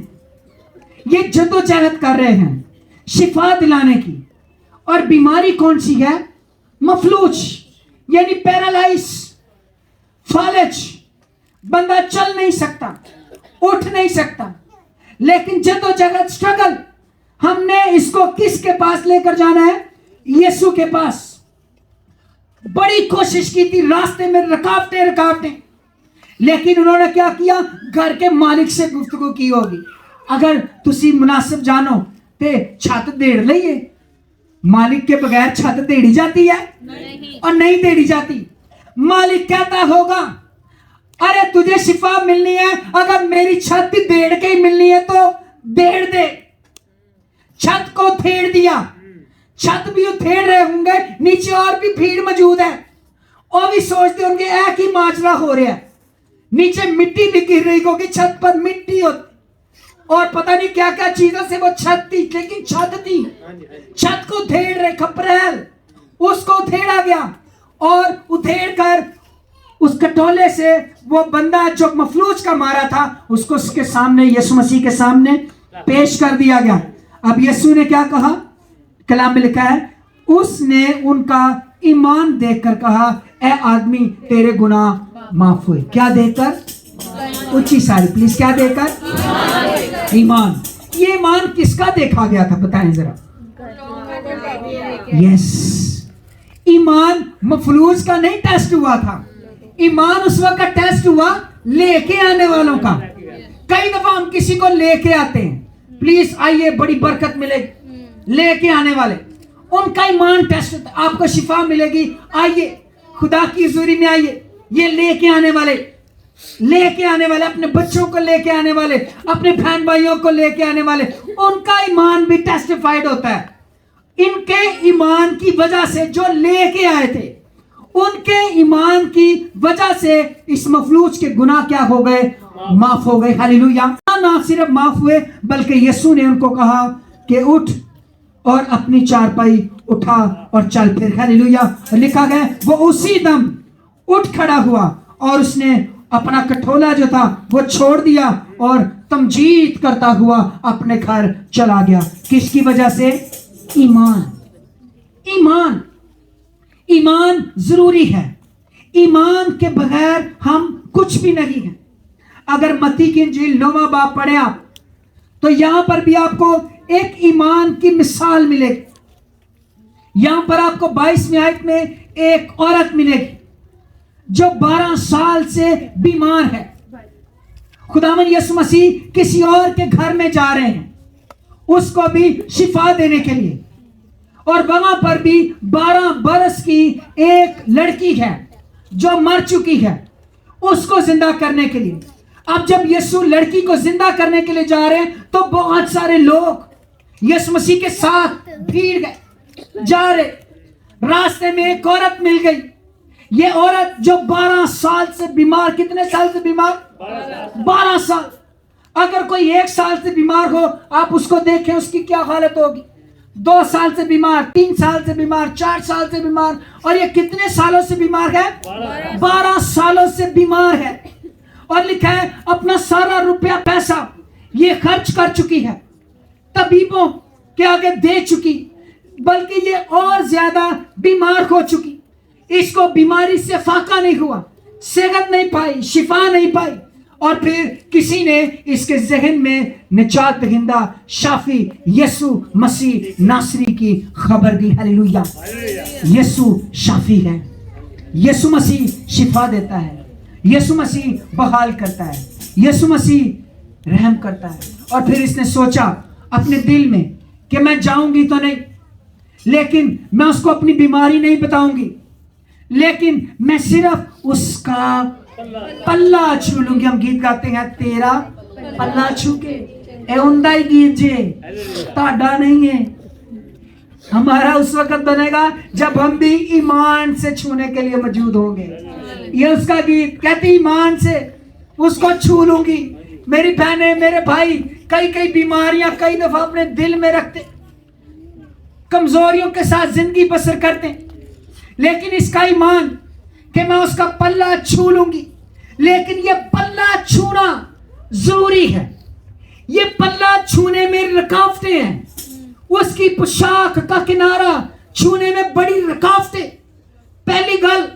Speaker 1: یہ جدوجہد کر رہے ہیں شفا دلانے کی، اور بیماری کون سی ہے؟ مفلوج، یعنی پیرالائز، فالج، بندہ چل نہیں سکتا، اٹھ نہیں سکتا. لیکن جدوجہد، سٹرگل، ہم نے اس کو کس کے پاس لے کر جانا ہے؟ یسوع کے پاس. بڑی کوشش کی تھی، راستے میں رکاوٹیں، لیکن انہوں نے کیا کیا؟ گھر کے مالک سے گفتگو کی ہوگی، اگر تسی مناسب جانو تے چھت دیڑ لئیے. مالک کے بغیر چھت دیڑی جاتی ہے؟ اور نہیں دیڑی جاتی. مالک کہتا ہوگا، ارے تجھے شفا ملنی ہے، اگر میری چھت دیڑ کے ہی ملنی ہے تو دیڑ دے. چھت کو تھیڑ دیا، چھت بھی اتھیڑ رہے ہوں گے، نیچے اور بھی بھیڑ موجود ہے، اور بھی سوچتے ہوں گے ایک ہی ماجرا ہو رہا ہے. نیچے مٹی بھی گر رہی ہوگی، چھت پر مٹی ہوتی اور پتہ نہیں کیا کیا چیزوں سے وہ چھت تھی، لیکن چھت تھی. چھت کو اتھیڑ رہے، کھپریل، اس کو اتھیڑا گیا، اور اتھیڑ کر اس کٹولے سے وہ بندہ جو مفلوج کا مارا تھا اس کو اس کے سامنے، یسوع مسیح کے سامنے پیش کر دیا گیا. اب یسوع نے کیا کہا؟ کلام میں لکھا ہے، اس نے ان کا ایمان دیکھ کر کہا، اے آدمی تیرے گناہ معاف ہوئے. کیا دیکھ کر؟ اونچی ساری پلیز، کیا دیکھ کر؟ ایمان. یہ ایمان کس کا دیکھا گیا تھا بتائیں ذرا؟ یس، ایمان مفلوج کا نہیں ٹیسٹ ہوا تھا. ایمان اس وقت ٹیسٹ ہوا لے کے آنے والوں کا. کئی دفعہ ہم کسی کو لے کے آتے ہیں، پلیز آئیے بڑی برکت ملے گی. لے کے آنے والے، ان کا ایمان ٹیسٹ ہوتا ہے، آپ کو شفا ملے گی، آئیے خدا کی حضوری میں آئیے. یہ لے کے آنے والے، اپنے بچوں کو لے کے آنے والے، اپنے بہن بھائیوں کو لے کے آنے والے، ان کا ایمان بھی ٹیسٹیفائیڈ ہوتا ہے. ان کے ایمان کی وجہ سے جو لے کے آئے تھے، ان کے ایمان کی وجہ سے اس مفلوج کے گناہ کیا ہو گئے؟ معاف ہو گئے. ہاللیلویا. نہ صرف معاف ہوئے بلکہ یسوع نے ان کو کہا کہ اٹھ اور اپنی چارپائی اٹھا اور چل پھر. ہاللیلویا. لکھا گیا وہ اسی دم اٹھ کھڑا ہوا اور اس نے اپنا کٹھولا جو تھا وہ چھوڑ دیا اور تمجید کرتا ہوا اپنے گھر چلا گیا. کس کی وجہ سے؟ ایمان. ایمان، ایمان ضروری ہے. ایمان کے بغیر ہم کچھ بھی نہیں ہیں. اگر متی کی انجیل 9واں باب پڑھیں آپ تو یہاں پر بھی آپ کو ایک ایمان کی مثال ملے گی. یہاں پر آپ کو 22ویں آیت میں ایک عورت ملے گی جو 12 سال سے بیمار ہے. खुदावन यीशु मसीह किसी और के घर में जा रहे हैं, उसको भी शिफा देने के लिए। और वहां पर भी 12 बरस की एक लड़की है जो मर चुकी है, उसको जिंदा करने के लिए। अब जब यीशु लड़की को जिंदा करने के लिए जा रहे हैं तो बहुत सारे लोग यीशु मसीह के साथ भीड़ गए जा रहे। रास्ते में एक औरत मिल गई। ये औरत जो 12 साल से बीमार, कितने साल से बीमार? 12 साल। अगर कोई 1 साल से बीमार हो, आप उसको देखें उसकी क्या हालत होगी। 2 साल से बीमार, 3 साल से बीमार, 4 साल से बीमार, और ये कितने सालों से बीमार है? 12 सालों से बीमार है। और लिखा है अपना सारा रुपया पैसा ये खर्च कर चुकी है, तबीबों के आगे दे चुकी, बल्कि ये और ज्यादा बीमार हो चुकी। इसको बीमारी से फाका नहीं हुआ, सेहत नहीं पाई, शिफा नहीं पाई। और फिर किसी ने इसके जहन में निजात दहिंदा शाफी यीशु मसीह नासरी की खबर दी। हालेलुया। यीशु शाफी है, यीशु मसीह शिफा देता है, यीशु मसीह बहाल करता है, यीशु मसीह रहम करता है। और फिर इसने सोचा अपने दिल में कि मैं जाऊंगी तो नहीं, लेकिन मैं उसको अपनी बीमारी नहीं बताऊंगी, लेकिन मैं सिर्फ उसका पल्ला छू लूंगी। हम गीत गाते हैं, तेरा पल्ला छू के, ए उंदा ही गीत जे ताड़ा नहीं है। हमारा उस वक्त बनेगा जब हम भी ईमान से छूने के लिए मौजूद होंगे। ये उसका गीत कहती, ईमान से उसको छू लूंगी। मेरी बहनें, मेरे भाई, कई कई बीमारियां कई दफा अपने दिल में रखते, कमजोरियों के साथ जिंदगी बसर करते, लेकिन इसका ईमान कि मैं उसका पल्ला छू लूंगी। लेकिन ये पल्ला छूना जरूरी है। ये पल्ला छूने में रुकावटें हैं, उसकी पोशाक का किनारा छूने में बड़ी रुकावटें। पहली गल,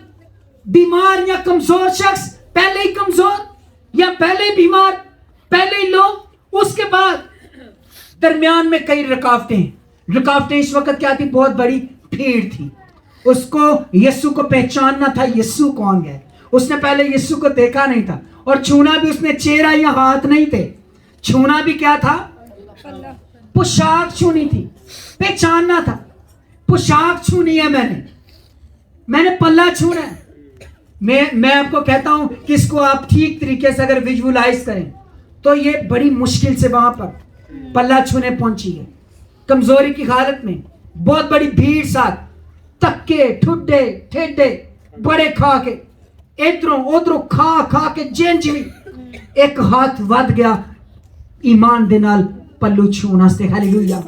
Speaker 1: बीमार या कमजोर शख्स पहले ही कमजोर या पहले ही बीमार, पहले ही लोग, उसके बाद दरमियान में कई रुकावटें। इस वक्त क्या थी? बहुत बड़ी भीड़ थी। उसको यीशु को पहचानना था, यीशु कौन है। उसने पहले यीशु को देखा नहीं था, और छूना भी उसने चेहरा या हाथ नहीं थे, छूना भी क्या था? पोशाक छूनी थी, पहचानना था। पोशाक छूनी है, मैंने पल्ला छूना है। मैं आपको कहता हूं कि इसको आप ठीक तरीके से अगर विजुअलाइज करें तो ये बड़ी मुश्किल से वहां पर पल्ला छूने पहुंची है, कमजोरी की हालत में, बहुत बड़ी भीड़ साथ, तक्के ठुड्डे ठेडे बड़े खा के, इधरों उधरों खा खा के जेंजवी एक हाथ वध गया ईमान दे नाल पल्लू छूना से। हालेलुया।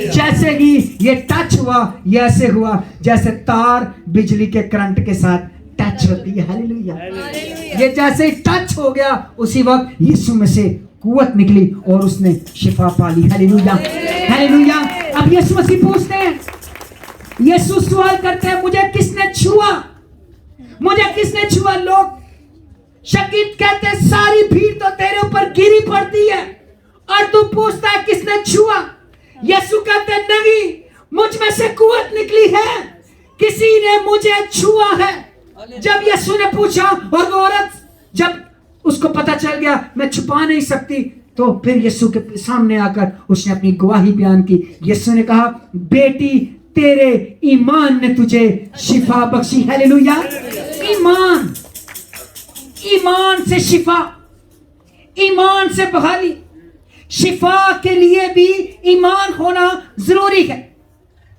Speaker 1: जैसे ही ये टच हुआ, ये ऐसे हुआ जैसे तार बिजली के करंट के साथ टच होती है। हालेलुया। ये जैसे ही टच हो गया, उसी वक्त यीशु में से कुव्वत निकली और उसने शिफा पा ली। Hallelujah, hallelujah. अब यीशु मसीह पूछते हैं, यीशु सवाल करते हैं, मुझे किसने छुआ? मुझे किसने छुआ? लोग शकीत कहते हैं, सारी भीड़ तो तेरे ऊपर गिरी पड़ती है और तू पूछता है किसने छुआ? यीशु कहते हैं, नहीं, मुझ में से कुव्वत निकली है, किसी ने मुझे छुआ है। जब यीशु ने पूछा, और वो औरत जब उसको पता चल गया मैं छुपा नहीं सकती, तो फिर यीशु के सामने आकर उसने अपनी गवाही बयान की। यीशु ने कहा, बेटी तेरे ईमान ने तुझे शिफा बख्शी। हालेलुया। ईमान, ईमान से शिफा, ईमान से बहाली। शिफा के लिए भी ईमान होना जरूरी है।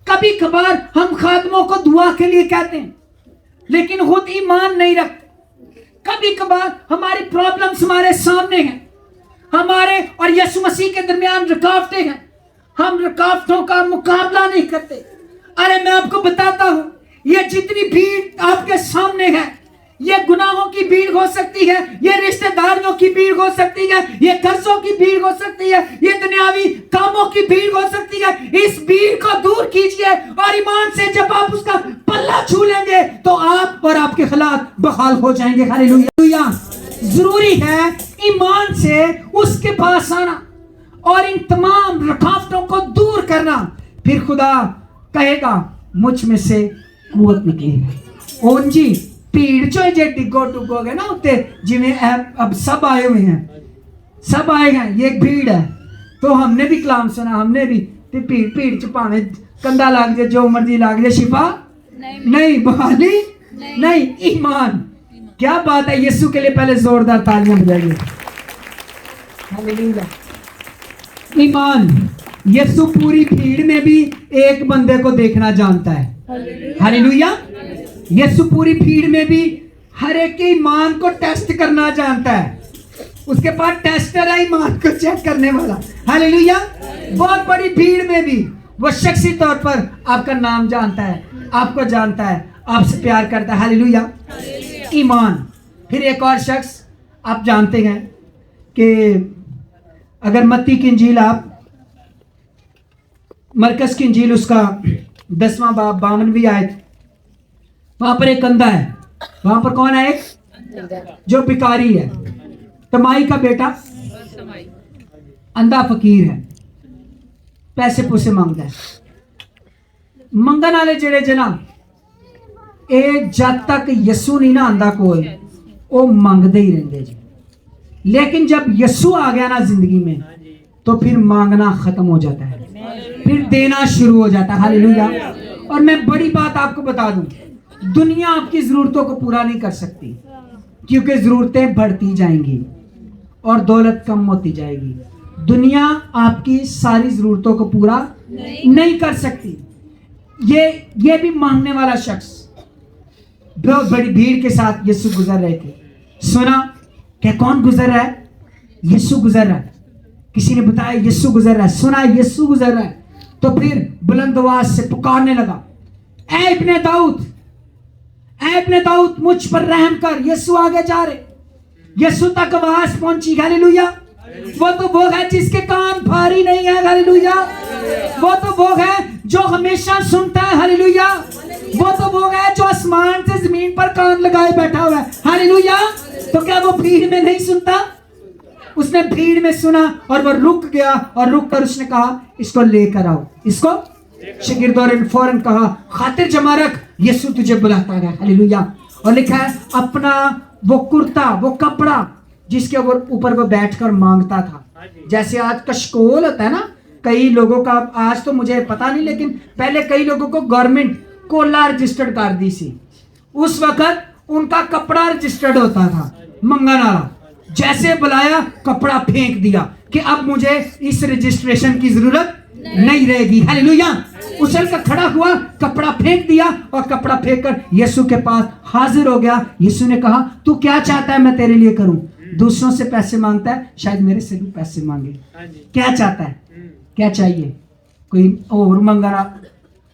Speaker 1: कभी कभार हम खादमों को दुआ के लिए कहते हैं, लेकिन खुद ईमान नहीं रखते। कभी कभार हमारी प्रॉब्लम्स हमारे सामने हैं, हमारे और यीशु मसीह के दरमियान रुकावटें हैं, हम रुकावटों का मुकाबला नहीं करते। अरे मैं आपको बताता हूं, ये जितनी भीड़ आपके सामने है, ये गुनाहों की भीड़ हो सकती है, ये रिश्तेदारियों की भीड़ हो सकती है, ये कर्जों की भीड़ हो सकती है, ये दुनियावी कामों की भीड़ हो सकती है। इस भीड़ को दूर कीजिए और ईमान से जब आप उसका पल्ला छू लेंगे तो आप और आपके हालात बहाल हो जाएंगे। हालेलुया। जरूरी है ईमान से उसके पास आना और इन तमाम रुकावटों को दूर करना। फिर खुदा कहेगा, मुझ में से कुव्वत निकलेगी। ओन जी भीड़ चो जे डिगो डुगोगे ना उत्ते, जिवें अब सब आए हुए हैं, सब आए हैं, ये एक भीड़ है। तो हमने भी कलाम सुना, हमने भी भीड़ भीड़ च भावे कंधा लग जाए, जो मर्जी लग जाए, शिफा नहीं, बहाली नहीं, ईमान। क्या बात है, यीशु के लिए पहले जोरदार तालियां बजाइए। हालेलुया। ईमान। यीशु पूरी भीड़ में भी एक बंदे को देखना जानता है। हालेलुया। यीशु पूरी भीड़ में भी हर एक के ईमान को टेस्ट करना जानता है। उसके पास टेस्टर है ईमान को चेक करने वाला। हालेलुया। बहुत बड़ी भीड़ में भी वो शख्सी तौर पर आपका नाम जानता है, आपको जानता है, आपसे प्यार करता है। हालेलुया। ईमान। फिर एक और शख्स आप जानते हैं कि अगर मत्ती की इंजील, आप मरकस की इंजील उसका 10वां बाब 52वीं आयत, वहां पर एक अंधा है। वहां पर कौन है? एक जो भिखारी है, तमाई का बेटा, अंधा फकीर है, पैसे पूसे मांगता है। मंगन वाले जेड़े जना ਇਹ जब तक यस्सु नहीं ना आंदा कोल, वो मांगते ही रहते जी। लेकिन जब यस्सु आ गया ना जिंदगी में, तो फिर मांगना खत्म हो जाता है, फिर देना शुरू हो जाता है। हालेलुया। और मैं बड़ी बात आपको बता दूं, दुनिया आपकी जरूरतों को पूरा नहीं कर सकती, क्योंकि जरूरतें बढ़ती जाएंगी और दौलत कम होती जाएगी। दुनिया आपकी सारी जरूरतों को पूरा नहीं कर सकती। ये भी मांगने वाला शख्स बहुत बड़ी भीड़ के साथ यीशु गुजर रहे थे। सुना क्या? कौन गुजर रहा है? यीशु गुजर रहा है। किसी ने बताया यीशु गुजर रहा है। सुना यीशु गुजर रहा है। तो फिर बुलंद आवाज से पुकारने लगा, ऐ इब्ने दाऊद, ऐ इब्ने दाऊद, मुझ पर रहम कर। यीशु आगे जा रहे, यीशु तक आवाज पहुंची। हालेलुया। वो तो वो है जिसके कान भारी नहीं है। हालेलुया। वो तो वो है जो हमेशा सुनता है। हालेलुया। वो तो वो है जो आसमान से जमीन पर कान लगाए बैठा हुआ है। हालेलुया। तो क्या वो भीड़ में नहीं सुनता? उसने भीड़ में सुना और वो रुक गया, और रुक कर उसने कहा, इसको लेकर आओ, इसको। शागिर्दों ने फौरन कहा, खातिर जमा रख, यीशु तुझे बुलाता है। हालेलुया। और लिखा है, अपना वो कुर्ता, वो कपड़ा जिसके ऊपर वो बैठकर मांगता था। जैसे आज कशकोल होता है ना, कई लोगों का, आज तो मुझे पता नहीं, लेकिन पहले कई लोगों को गवर्नमेंट कोला रजिस्टर्ड कर दी सी। उस वक्त उनका कपड़ा रजिस्टर्ड होता था, मंगन वाला। जैसे बुलाया, कपड़ा फेंक दिया कि अब मुझे इस रजिस्ट्रेशन की जरूरत नहीं रहेगी। हालेलुया। उछल कर खड़ा हुआ, कपड़ा फेंक दिया, और कपड़ा फेंक कर यीशु के पास हाजिर हो गया। यीशु ने कहा, तू क्या चाहता है मैं तेरे लिए करूं? दूसरों से पैसे मांगता है, शायद मेरे से भी पैसे मांगे। क्या चाहता है? क्या चाहिए? कोई और मंगना,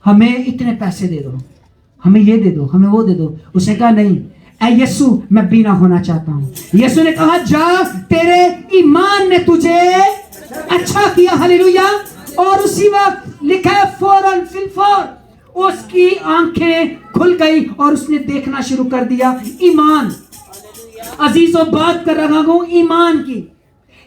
Speaker 1: हमें इतने पैसे दे दो, हमें ये दे दो, हमें वो दे दो। उसने कहा, नहीं ऐ यीशु, मैं बीना होना चाहता हूँ। यीशु ने कहा, जा, तेरे ईमान ने तुझे अच्छा किया। हालेलुया। और उसी वक्त लिखा है, फौरन फिलफौर उसकी आंखें खुल गई और उसने देखना शुरू कर दिया। ईमान। अजीजों, बात कर रहा हूं ईमान की,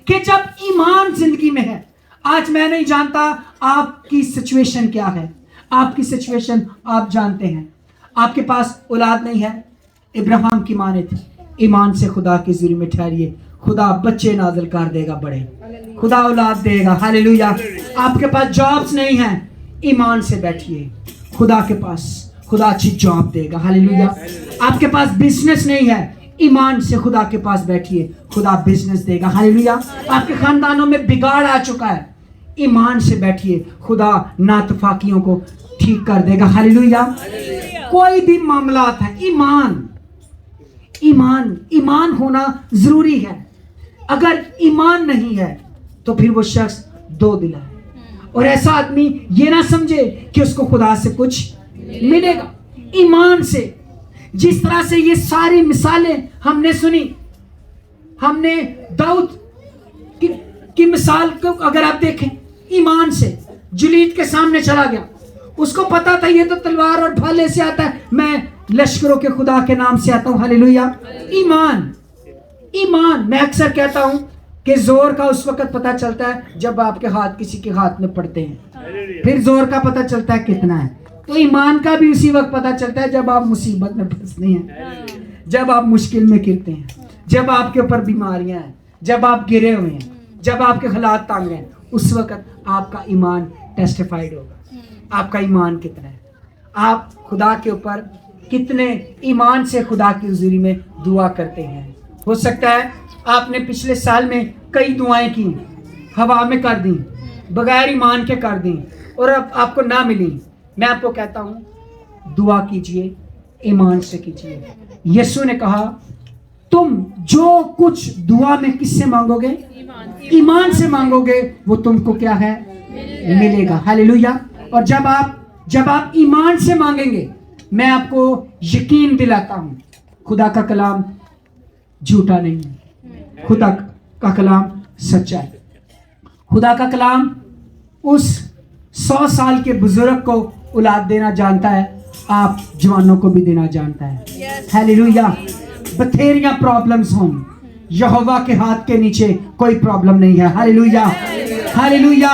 Speaker 1: कि जब ईमान जिंदगी में है। आज मैं नहीं जानता आपकी सिचुएशन क्या है, आपकी सिचुएशन आप जानते हैं। आपके पास औलाद नहीं है, इब्राहिम की माने थे, ईमान से खुदा की जुर्म में ठहरिए, खुदा बच्चे नाज़िल कर देगा, बड़े खुदा औलाद देगा। हालेलुया। आपके पास जॉब्स नहीं है, ईमान से बैठिए, खुदा के पास खुदा अच्छी जॉब देगा। हालेलुया। आपके पास बिजनेस नहीं है, ईमान से खुदा के पास बैठिए, खुदा बिजनेस देगा। हालेलुया। आपके खानदानों में बिगाड़ आ चुका है, ईमान से बैठिए, खुदा नातफाकियों को ठीक कर देगा। हालेलुया। कोई भी मामला है, ईमान होना जरूरी है। अगर ईमान नहीं है तो फिर वो शख्स दो दिला है, और ऐसा आदमी ये ना समझे कि उसको खुदा से कुछ मिलेगा। ईमान से, जिस तरह से ये सारी मिसालें हमने सुनी, हमने दाऊद की मिसाल को अगर आप देखें, ईमान से जुलीद के सामने चला गया, उसको पता था ये तो तलवार और भाले से आता है, मैं लश्करों के खुदा के नाम से आता हूं। हालेलुया। ईमान। मैं अक्सर कहता हूं कि जोर का उस वक्त पता चलता है जब आपके हाथ किसी के हाथ में पड़ते हैं, फिर जोर का पता चलता है कितना है। तो ईमान का भी उसी वक्त पता चलता है जब आप मुसीबत में फंसते हैं, जब आप मुश्किल में गिरते हैं, जब आपके ऊपर बीमारियां हैं, جب آپ گرے ہوئے ہیں, جب آپ کے حالات تنگ ہیں, اس وقت آپ کا ایمان ٹیسٹیفائیڈ ہوگا. آپ کا ایمان کتنا ہے, آپ خدا کے اوپر کتنے ایمان سے خدا کی حضوری میں دعا کرتے ہیں. ہو سکتا ہے آپ نے پچھلے سال میں کئی دعائیں کی, ہوا میں کر دیں, بغیر ایمان کے کر دیں, اور اب آپ کو نہ ملی. میں آپ کو کہتا ہوں دعا کیجئے, ایمان سے کیجئے. یسوع نے کہا تم جو کچھ دعا میں کس سے مانگو گے, ایمان سے مانگو گے, وہ تم کو کیا ہے, ملے گا. ہاللیلویا. اور جب آپ ایمان سے مانگیں گے, میں آپ کو یقین دلاتا ہوں خدا کا کلام جھوٹا نہیں ہے, خدا کا کلام سچا ہے. خدا کا کلام اس 100 سال کے بزرگ کو اولاد دینا جانتا ہے, آپ جوانوں کو بھی دینا جانتا ہے. ہاللیلویا. بتھیریاں پرابلمز ہوں, یہوہ کے ہاتھ کے نیچے کوئی پرابلم نہیں ہے. ہاللیلویا, ہاللیلویا.